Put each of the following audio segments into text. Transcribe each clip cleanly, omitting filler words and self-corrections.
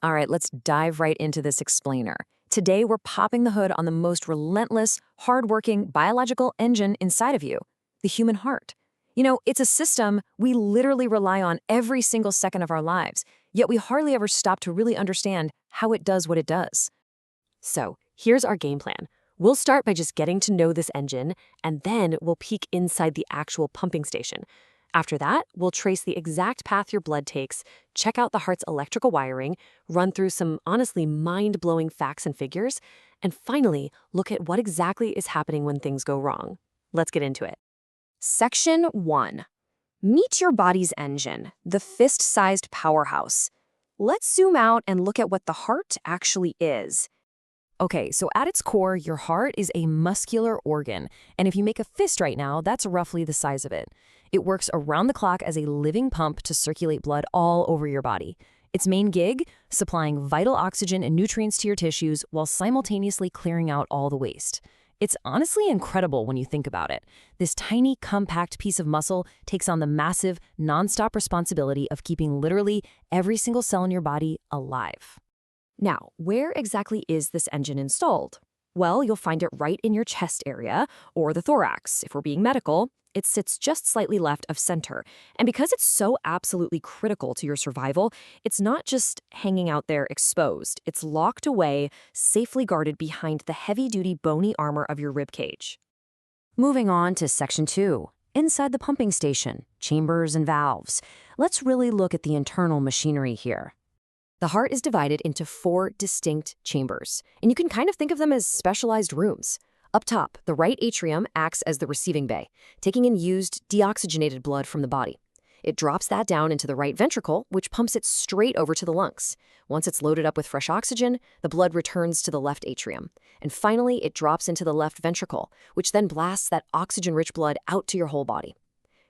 All right, let's dive right into this explainer. Today, we're popping the hood on the most relentless, hardworking biological engine inside of you, the human heart. It's a system we literally rely on every single second of our lives, yet we hardly ever stop to really understand how it does what it does. So, here's our game plan. We'll start by just getting to know this engine, and then we'll peek inside the actual pumping station. After that, we'll trace the exact path your blood takes, check out the heart's electrical wiring, run through some honestly mind-blowing facts and figures, and finally, look at what exactly is happening when things go wrong. Let's get into it. Section 1. Meet your body's engine, the fist-sized powerhouse. Let's zoom out and look at what the heart actually is. Okay, so at its core, your heart is a muscular organ, and if you make a fist right now, that's roughly the size of it. It works around the clock as a living pump to circulate blood all over your body. Its main gig, supplying vital oxygen and nutrients to your tissues while simultaneously clearing out all the waste. It's honestly incredible when you think about it. This tiny, compact piece of muscle takes on the massive, nonstop responsibility of keeping literally every single cell in your body alive. Now, where exactly is this engine installed? Well, you'll find it right in your chest area, or the thorax. If we're being medical, it sits just slightly left of center. And because it's so absolutely critical to your survival, it's not just hanging out there exposed. It's locked away, safely guarded behind the heavy-duty bony armor of your rib cage. Moving on to Section 2. Inside the pumping station, chambers and valves. Let's really look at the internal machinery here. The heart is divided into 4 distinct chambers, and you can kind of think of them as specialized rooms. Up top, the right atrium acts as the receiving bay, taking in used, deoxygenated blood from the body. It drops that down into the right ventricle, which pumps it straight over to the lungs. Once it's loaded up with fresh oxygen, the blood returns to the left atrium. And finally, it drops into the left ventricle, which then blasts that oxygen-rich blood out to your whole body.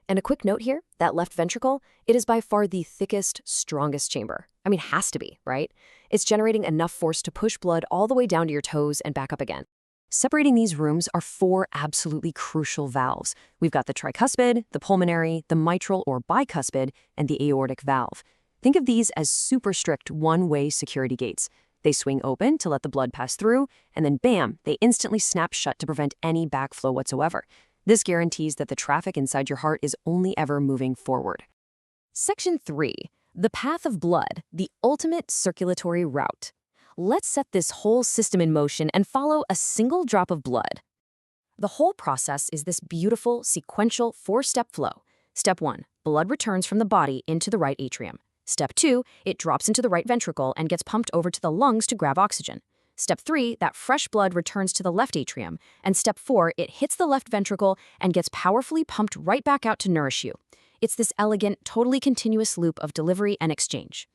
And a quick note here, that left ventricle, it is by far the thickest, strongest chamber. I mean, has to be, right? It's generating enough force to push blood all the way down to your toes and back up again. Separating these rooms are 4 absolutely crucial valves. We've got the tricuspid, the pulmonary, the mitral or bicuspid, and the aortic valve. Think of these as super strict one-way security gates. They swing open to let the blood pass through, and then bam, they instantly snap shut to prevent any backflow whatsoever. This guarantees that the traffic inside your heart is only ever moving forward. Section 3. The path of blood, the ultimate circulatory route. Let's set this whole system in motion and follow a single drop of blood. The whole process is this beautiful, sequential 4-step flow. Step 1, blood returns from the body into the right atrium. Step 2, it drops into the right ventricle and gets pumped over to the lungs to grab oxygen. Step 3, that fresh blood returns to the left atrium. And Step 4, it hits the left ventricle and gets powerfully pumped right back out to nourish you. It's this elegant, totally continuous loop of delivery and exchange.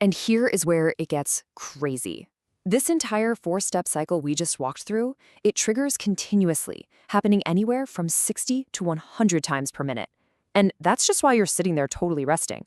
And here is where it gets crazy. This entire 4-step cycle we just walked through, it triggers continuously, happening anywhere from 60 to 100 times per minute. And that's just while you're sitting there totally resting.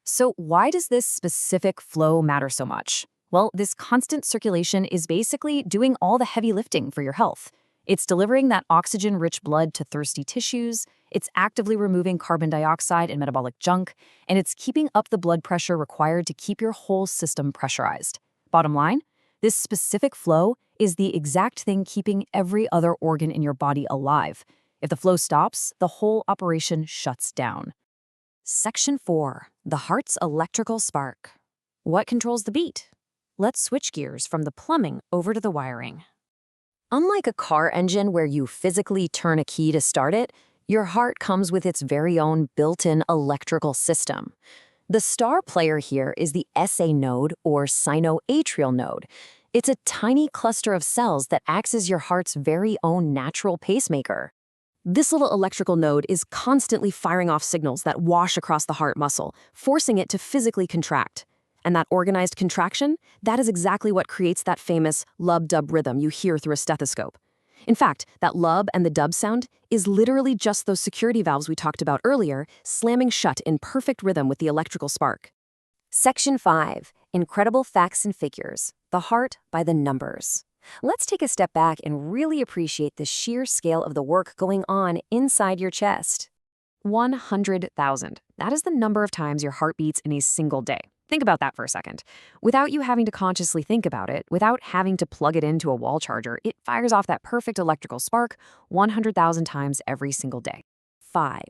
So why does this specific flow matter so much? Well, this constant circulation is basically doing all the heavy lifting for your health. It's delivering that oxygen-rich blood to thirsty tissues, it's actively removing carbon dioxide and metabolic junk, and it's keeping up the blood pressure required to keep your whole system pressurized. Bottom line, this specific flow is the exact thing keeping every other organ in your body alive. If the flow stops, the whole operation shuts down. Section 4. The heart's electrical spark. What controls the beat? Let's switch gears from the plumbing over to the wiring. Unlike a car engine where you physically turn a key to start it, your heart comes with its very own built-in electrical system. The star player here is the SA node or sinoatrial node. It's a tiny cluster of cells that acts as your heart's very own natural pacemaker. This little electrical node is constantly firing off signals that wash across the heart muscle, forcing it to physically contract. And that organized contraction, that is exactly what creates that famous lub-dub rhythm you hear through a stethoscope. In fact, that lub and the dub sound is literally just those security valves we talked about earlier, slamming shut in perfect rhythm with the electrical spark. Section 5. Incredible facts and figures. The heart by the numbers. Let's take a step back and really appreciate the sheer scale of the work going on inside your chest. 100,000. That is the number of times your heart beats in a single day. Think about that for a second. Without you having to consciously think about it, without having to plug it into a wall charger, it fires off that perfect electrical spark 100,000 times every single day. 5.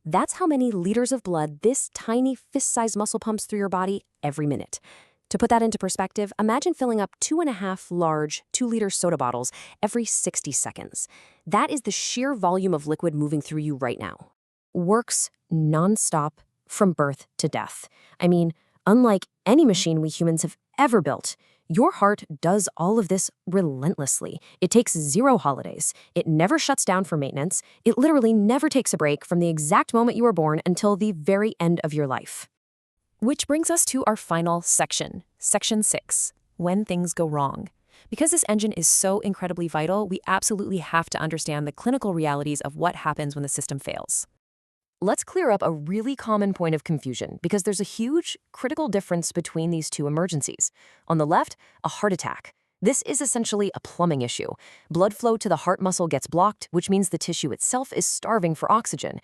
That's how many liters of blood this tiny fist-sized muscle pumps through your body every minute. To put that into perspective, imagine filling up 2.5 large 2-liter soda bottles every 60 seconds. That is the sheer volume of liquid moving through you right now. Works non-stop from birth to death. I mean, unlike any machine we humans have ever built, your heart does all of this relentlessly. It takes 0 holidays. It never shuts down for maintenance. It literally never takes a break from the exact moment you were born until the very end of your life. Which brings us to our final section, Section 6, when things go wrong. Because this engine is so incredibly vital, we absolutely have to understand the clinical realities of what happens when the system fails. Let's clear up a really common point of confusion because there's a huge, critical difference between these two emergencies. On the left, a heart attack. This is essentially a plumbing issue. Blood flow to the heart muscle gets blocked, which means the tissue itself is starving for oxygen.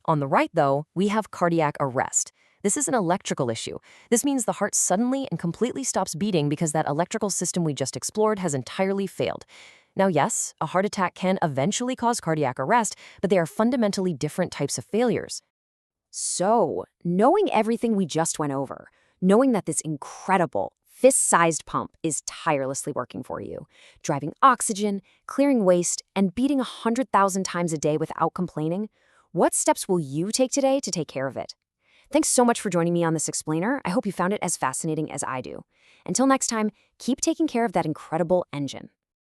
On the right, though, we have cardiac arrest. This is an electrical issue. This means the heart suddenly and completely stops beating because that electrical system we just explored has entirely failed. Now, yes, a heart attack can eventually cause cardiac arrest, but they are fundamentally different types of failures. So, knowing everything we just went over, knowing that this incredible, fist-sized pump is tirelessly working for you, driving oxygen, clearing waste, and beating 100,000 times a day without complaining, what steps will you take today to take care of it? Thanks so much for joining me on this explainer. I hope you found it as fascinating as I do. Until next time, keep taking care of that incredible engine.